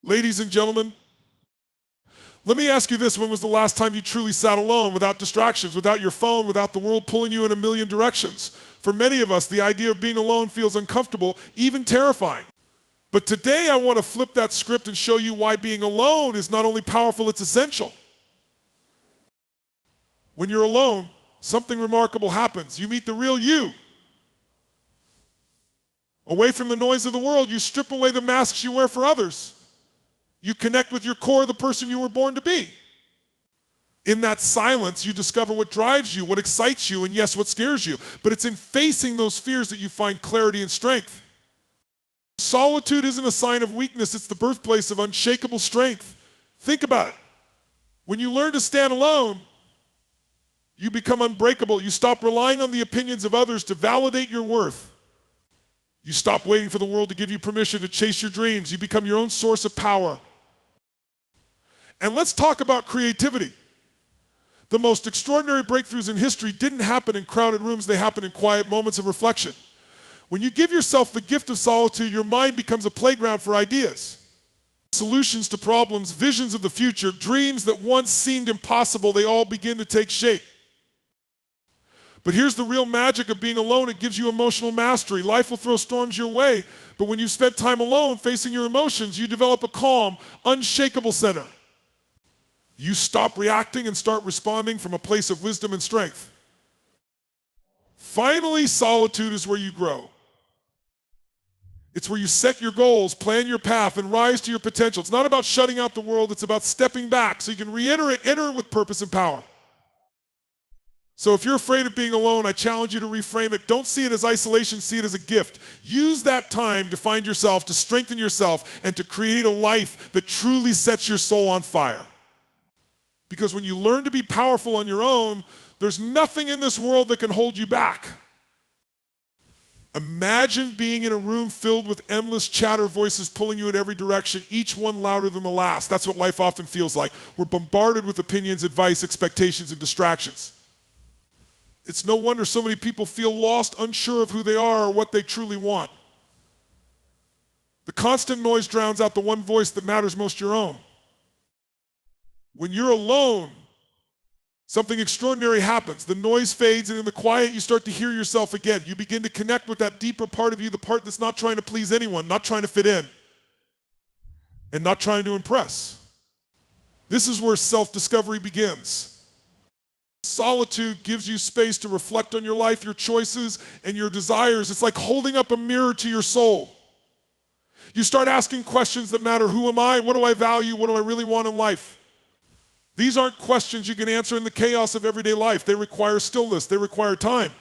Ladies and gentlemen, let me ask you this. When was the last time you truly sat alone, without distractions, without your phone, without the world pulling you in a million directions? For many of us, the idea of being alone feels uncomfortable, even terrifying. But today I want to flip that script and show you why being alone is not only powerful, it's essential. When you're alone, something remarkable happens. You meet the real you. Away from the noise of the world, you strip away the masks you wear for others. You connect with your core, the person you were born to be. In that silence, you discover what drives you, what excites you, and yes, what scares you. But it's in facing those fears that you find clarity and strength. Solitude isn't a sign of weakness, it's the birthplace of unshakable strength. Think about it. When you learn to stand alone, you become unbreakable. You stop relying on the opinions of others to validate your worth. You stop waiting for the world to give you permission to chase your dreams. You become your own source of power. And let's talk about creativity. The most extraordinary breakthroughs in history didn't happen in crowded rooms, they happen in quiet moments of reflection. When you give yourself the gift of solitude, your mind becomes a playground for ideas. Solutions to problems, visions of the future, dreams that once seemed impossible, they all begin to take shape. But here's the real magic of being alone. It gives you emotional mastery. Life will throw storms your way, but when you spend time alone facing your emotions, you develop a calm, unshakable center. You stop reacting and start responding from a place of wisdom and strength. Finally, solitude is where you grow. It's where you set your goals, plan your path, and rise to your potential. It's not about shutting out the world, it's about stepping back so you can enter it with purpose and power. So if you're afraid of being alone, I challenge you to reframe it. Don't see it as isolation, see it as a gift. Use that time to find yourself, to strengthen yourself, and to create a life that truly sets your soul on fire. Because when you learn to be powerful on your own, there's nothing in this world that can hold you back. Imagine being in a room filled with endless chatter voices pulling you in every direction, each one louder than the last. That's what life often feels like. We're bombarded with opinions, advice, expectations, and distractions. It's no wonder so many people feel lost, unsure of who they are or what they truly want. The constant noise drowns out the one voice that matters most, your own. When you're alone, something extraordinary happens. The noise fades, and in the quiet, you start to hear yourself again. You begin to connect with that deeper part of you, the part that's not trying to please anyone, not trying to fit in, and not trying to impress. This is where self-discovery begins. Solitude gives you space to reflect on your life, your choices, and your desires. It's like holding up a mirror to your soul. You start asking questions that matter. Who am I? What do I value? What do I really want in life? These aren't questions you can answer in the chaos of everyday life. They require stillness. They require time.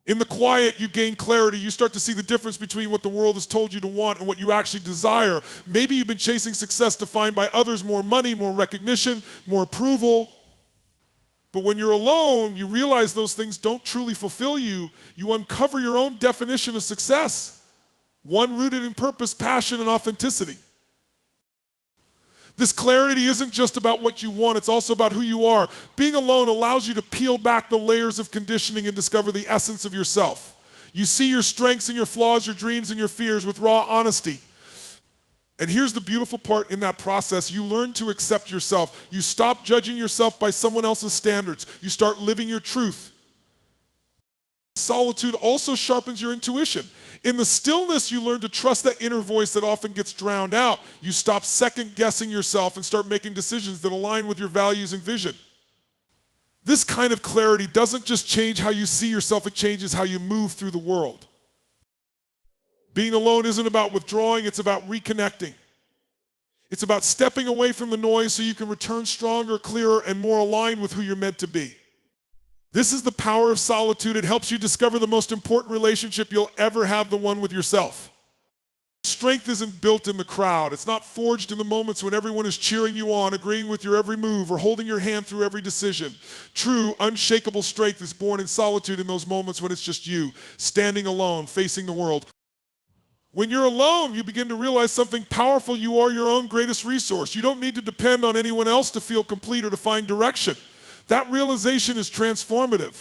In the quiet, you gain clarity. You start to see the difference between what the world has told you to want and what you actually desire. Maybe you've been chasing success defined by others, more money, more recognition, more approval. But when you're alone, you realize those things don't truly fulfill you. You uncover your own definition of success, one rooted in purpose, passion, and authenticity. This clarity isn't just about what you want, it's also about who you are. Being alone allows you to peel back the layers of conditioning and discover the essence of yourself. You see your strengths and your flaws, your dreams and your fears with raw honesty. And here's the beautiful part in that process. You learn to accept yourself. You stop judging yourself by someone else's standards. You start living your truth. Solitude also sharpens your intuition. In the stillness, you learn to trust that inner voice that often gets drowned out. You stop second-guessing yourself and start making decisions that align with your values and vision. This kind of clarity doesn't just change how you see yourself, it changes how you move through the world. Being alone isn't about withdrawing, it's about reconnecting. It's about stepping away from the noise so you can return stronger, clearer, and more aligned with who you're meant to be. This is the power of solitude. It helps you discover the most important relationship you'll ever have, the one with yourself. Strength isn't built in the crowd. It's not forged in the moments when everyone is cheering you on, agreeing with your every move, or holding your hand through every decision. True, unshakable strength is born in solitude, in those moments when it's just you, standing alone, facing the world. When you're alone, you begin to realize something powerful. You are your own greatest resource. You don't need to depend on anyone else to feel complete or to find direction. That realization is transformative.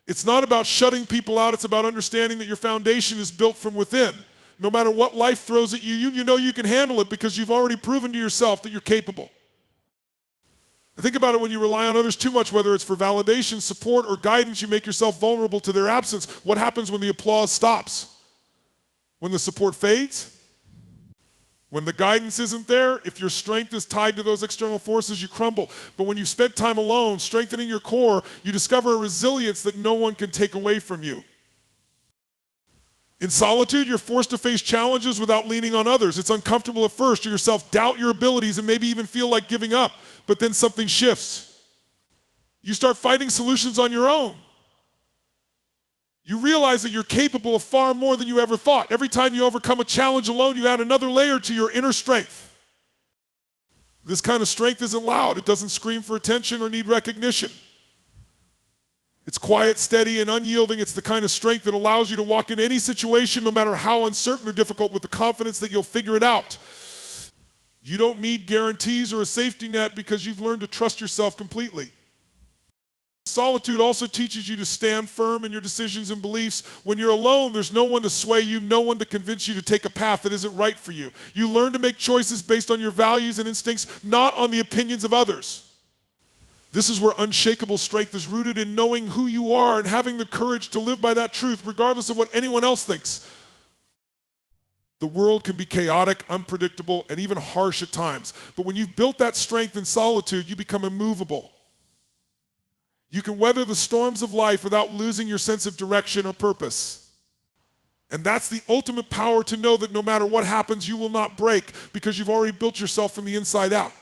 It's not about shutting people out. It's about understanding that your foundation is built from within. No matter what life throws at you, you know you can handle it because you've already proven to yourself that you're capable. Think about it when you rely on others too much, whether it's for validation, support, or guidance, you make yourself vulnerable to their absence. What happens when the applause stops? When the support fades? When the guidance isn't there? If your strength is tied to those external forces, you crumble. But when you spend time alone, strengthening your core, you discover a resilience that no one can take away from you. In solitude, you're forced to face challenges without leaning on others. It's uncomfortable at first. You yourself doubt your abilities and maybe even feel like giving up. But then something shifts. You start finding solutions on your own. You realize that you're capable of far more than you ever thought. Every time you overcome a challenge alone, you add another layer to your inner strength. This kind of strength isn't loud. It doesn't scream for attention or need recognition. It's quiet, steady, and unyielding. It's the kind of strength that allows you to walk in any situation, no matter how uncertain or difficult, with the confidence that you'll figure it out. You don't need guarantees or a safety net because you've learned to trust yourself completely. Solitude also teaches you to stand firm in your decisions and beliefs. When you're alone, there's no one to sway you, no one to convince you to take a path that isn't right for you. You learn to make choices based on your values and instincts, not on the opinions of others. This is where unshakable strength is rooted in knowing who you are and having the courage to live by that truth, regardless of what anyone else thinks. The world can be chaotic, unpredictable, and even harsh at times. But when you've built that strength in solitude, you become immovable. You can weather the storms of life without losing your sense of direction or purpose. And that's the ultimate power, to know that no matter what happens, you will not break because you've already built yourself from the inside out.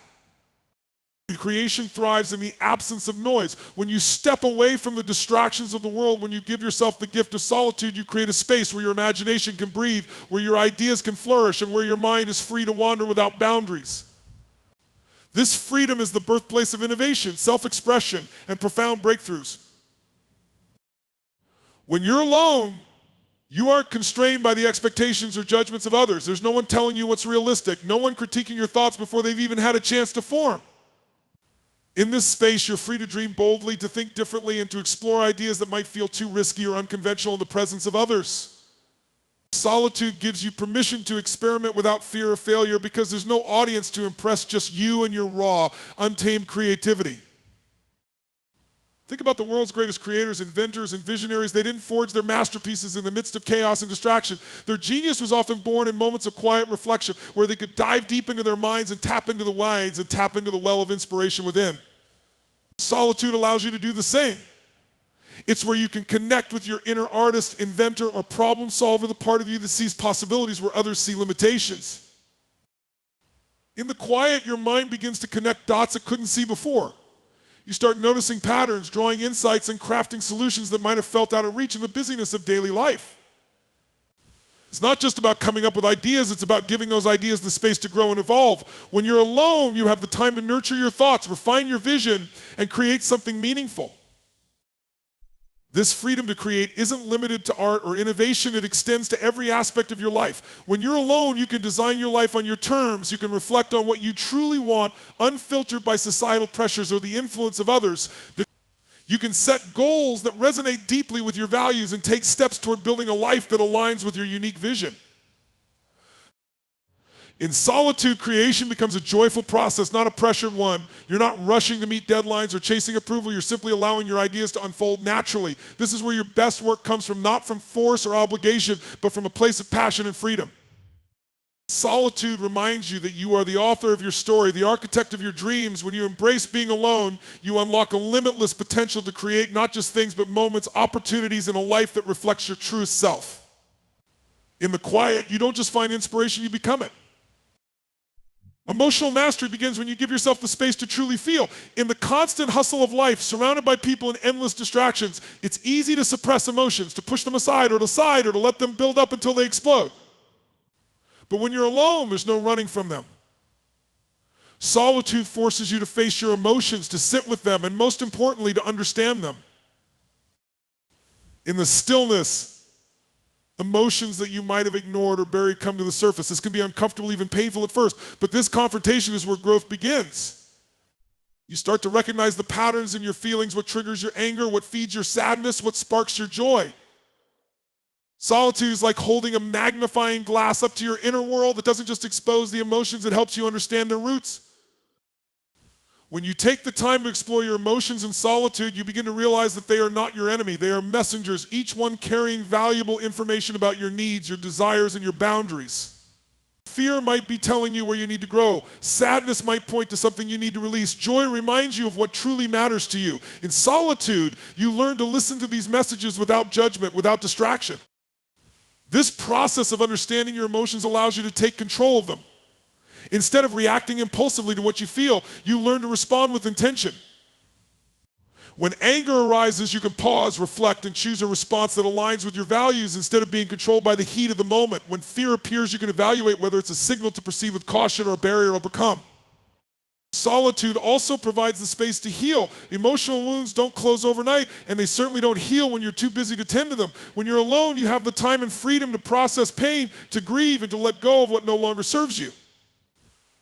Creation thrives in the absence of noise. When you step away from the distractions of the world, when you give yourself the gift of solitude, you create a space where your imagination can breathe, where your ideas can flourish, and where your mind is free to wander without boundaries. This freedom is the birthplace of innovation, self-expression, and profound breakthroughs. When you're alone, you aren't constrained by the expectations or judgments of others. There's no one telling you what's realistic, no one critiquing your thoughts before they've even had a chance to form. In this space, you're free to dream boldly, to think differently, and to explore ideas that might feel too risky or unconventional in the presence of others. Solitude gives you permission to experiment without fear of failure because there's no audience to impress, just you and your raw, untamed creativity. Think about the world's greatest creators, inventors, and visionaries. They didn't forge their masterpieces in the midst of chaos and distraction. Their genius was often born in moments of quiet reflection where they could dive deep into their minds and tap into the winds and tap into the well of inspiration within. Solitude allows you to do the same. It's where you can connect with your inner artist, inventor, or problem solver, the part of you that sees possibilities where others see limitations. In the quiet, your mind begins to connect dots it couldn't see before. You start noticing patterns, drawing insights, and crafting solutions that might have felt out of reach in the busyness of daily life. It's not just about coming up with ideas, it's about giving those ideas the space to grow and evolve. When you're alone, you have the time to nurture your thoughts, refine your vision, and create something meaningful. This freedom to create isn't limited to art or innovation, it extends to every aspect of your life. When you're alone, you can design your life on your terms, you can reflect on what you truly want, unfiltered by societal pressures or the influence of others. You can set goals that resonate deeply with your values and take steps toward building a life that aligns with your unique vision. In solitude, creation becomes a joyful process, not a pressured one. You're not rushing to meet deadlines or chasing approval. You're simply allowing your ideas to unfold naturally. This is where your best work comes from, not from force or obligation, but from a place of passion and freedom. Solitude reminds you that you are the author of your story, the architect of your dreams. When you embrace being alone, you unlock a limitless potential to create not just things, but moments, opportunities, and a life that reflects your true self. In the quiet, you don't just find inspiration, you become it. Emotional mastery begins when you give yourself the space to truly feel. In the constant hustle of life, surrounded by people and endless distractions, it's easy to suppress emotions, to push them aside or to let them build up until they explode. But when you're alone, there's no running from them. Solitude forces you to face your emotions, to sit with them, and most importantly, to understand them. In the stillness, emotions that you might have ignored or buried come to the surface. This can be uncomfortable, even painful at first, but this confrontation is where growth begins. You start to recognize the patterns in your feelings, what triggers your anger, what feeds your sadness, what sparks your joy. Solitude is like holding a magnifying glass up to your inner world that doesn't just expose the emotions, it helps you understand their roots. When you take the time to explore your emotions in solitude, you begin to realize that they are not your enemy. They are messengers, each one carrying valuable information about your needs, your desires, and your boundaries. Fear might be telling you where you need to grow. Sadness might point to something you need to release. Joy reminds you of what truly matters to you. In solitude, you learn to listen to these messages without judgment, without distraction. This process of understanding your emotions allows you to take control of them. Instead of reacting impulsively to what you feel, you learn to respond with intention. When anger arises, you can pause, reflect, and choose a response that aligns with your values instead of being controlled by the heat of the moment. When fear appears, you can evaluate whether it's a signal to proceed with caution or a barrier to overcome. Solitude also provides the space to heal. Emotional wounds don't close overnight, and they certainly don't heal when you're too busy to tend to them. When you're alone, you have the time and freedom to process pain, to grieve, and to let go of what no longer serves you.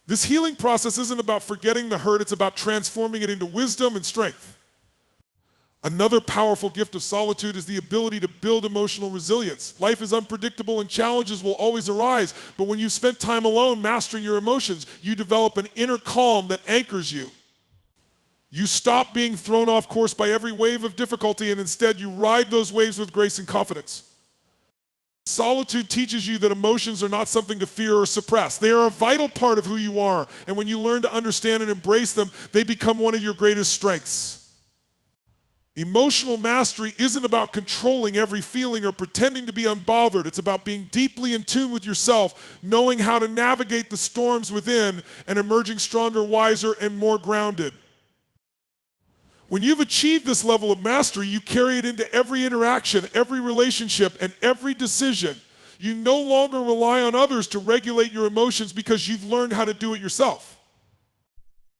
This healing process isn't about forgetting the hurt, it's about transforming it into wisdom and strength. Another powerful gift of solitude is the ability to build emotional resilience. Life is unpredictable and challenges will always arise, but when you've spent time alone mastering your emotions, you develop an inner calm that anchors you. You stop being thrown off course by every wave of difficulty and instead you ride those waves with grace and confidence. Solitude teaches you that emotions are not something to fear or suppress. They are a vital part of who you are, and when you learn to understand and embrace them, they become one of your greatest strengths. Emotional mastery isn't about controlling every feeling or pretending to be unbothered. It's about being deeply in tune with yourself, knowing how to navigate the storms within, and emerging stronger, wiser, and more grounded. When you've achieved this level of mastery, you carry it into every interaction, every relationship, and every decision. You no longer rely on others to regulate your emotions because you've learned how to do it yourself.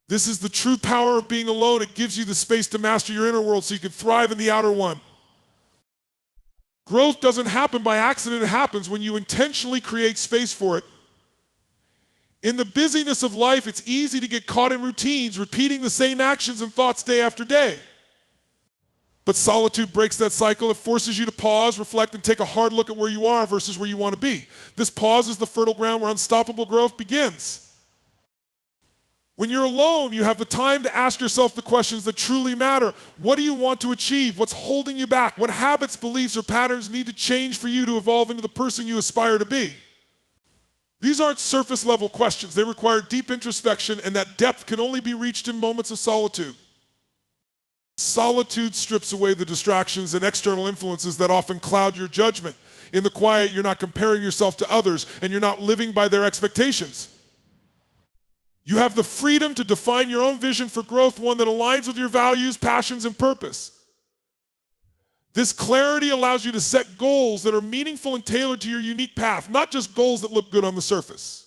This is the true power of being alone. It gives you the space to master your inner world so you can thrive in the outer one. Growth doesn't happen by accident. It happens when you intentionally create space for it. In the busyness of life, it's easy to get caught in routines, repeating the same actions and thoughts day after day. But solitude breaks that cycle. It forces you to pause, reflect, and take a hard look at where you are versus where you want to be. This pause is the fertile ground where unstoppable growth begins. When you're alone, you have the time to ask yourself the questions that truly matter. What do you want to achieve? What's holding you back? What habits, beliefs, or patterns need to change for you to evolve into the person you aspire to be? These aren't surface-level questions. They require deep introspection, and that depth can only be reached in moments of solitude. Solitude strips away the distractions and external influences that often cloud your judgment. In the quiet, you're not comparing yourself to others, and you're not living by their expectations. You have the freedom to define your own vision for growth, one that aligns with your values, passions, and purpose. This clarity allows you to set goals that are meaningful and tailored to your unique path, not just goals that look good on the surface.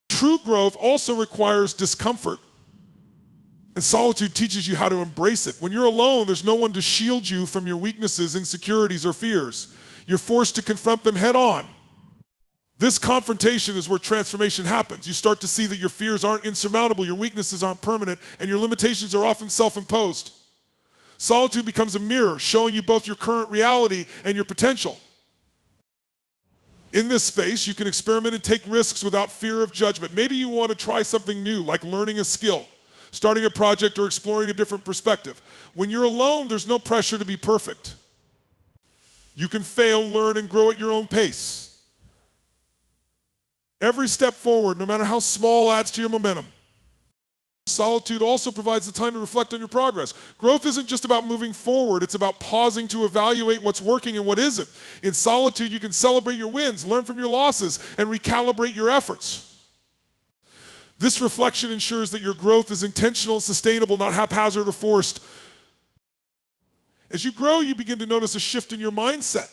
True growth also requires discomfort, and solitude teaches you how to embrace it. When you're alone, there's no one to shield you from your weaknesses, insecurities, or fears. You're forced to confront them head on. This confrontation is where transformation happens. You start to see that your fears aren't insurmountable, your weaknesses aren't permanent, and your limitations are often self-imposed. Solitude becomes a mirror, showing you both your current reality and your potential. In this space, you can experiment and take risks without fear of judgment. Maybe you want to try something new, like learning a skill, starting a project, or exploring a different perspective. When you're alone, there's no pressure to be perfect. You can fail, learn, and grow at your own pace. Every step forward, no matter how small, adds to your momentum. Solitude also provides the time to reflect on your progress. Growth isn't just about moving forward, it's about pausing to evaluate what's working and what isn't. In solitude, you can celebrate your wins, learn from your losses, and recalibrate your efforts. This reflection ensures that your growth is intentional, sustainable, not haphazard or forced. As you grow, you begin to notice a shift in your mindset.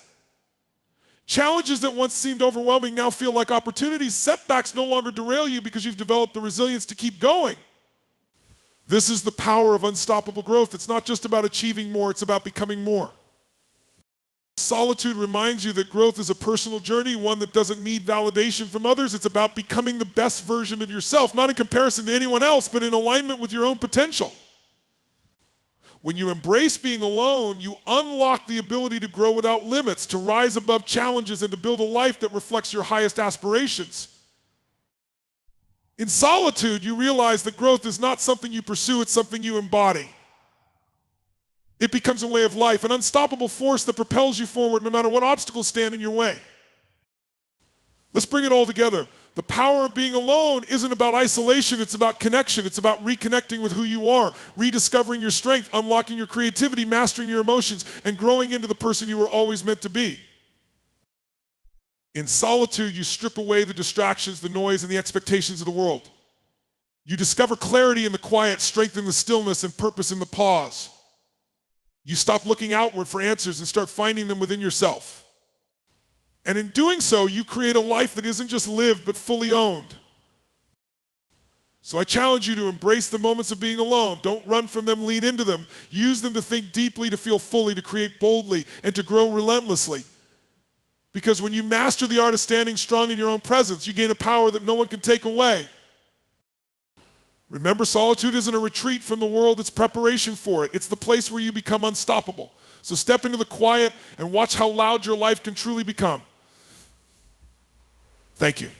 Challenges that once seemed overwhelming now feel like opportunities. Setbacks no longer derail you because you've developed the resilience to keep going. This is the power of unstoppable growth. It's not just about achieving more, it's about becoming more. Solitude reminds you that growth is a personal journey, one that doesn't need validation from others. It's about becoming the best version of yourself, not in comparison to anyone else, but in alignment with your own potential. When you embrace being alone, you unlock the ability to grow without limits, to rise above challenges, and to build a life that reflects your highest aspirations. In solitude, you realize that growth is not something you pursue, it's something you embody. It becomes a way of life, an unstoppable force that propels you forward no matter what obstacles stand in your way. Let's bring it all together. The power of being alone isn't about isolation, it's about connection. It's about reconnecting with who you are, rediscovering your strength, unlocking your creativity, mastering your emotions, and growing into the person you were always meant to be. In solitude, you strip away the distractions, the noise, and the expectations of the world. You discover clarity in the quiet, strength in the stillness, and purpose in the pause. You stop looking outward for answers and start finding them within yourself. And in doing so, you create a life that isn't just lived, but fully owned. So I challenge you to embrace the moments of being alone. Don't run from them, lean into them. Use them to think deeply, to feel fully, to create boldly, and to grow relentlessly. Because when you master the art of standing strong in your own presence, you gain a power that no one can take away. Remember, solitude isn't a retreat from the world, it's preparation for it. It's the place where you become unstoppable. So step into the quiet and watch how loud your life can truly become. Thank you.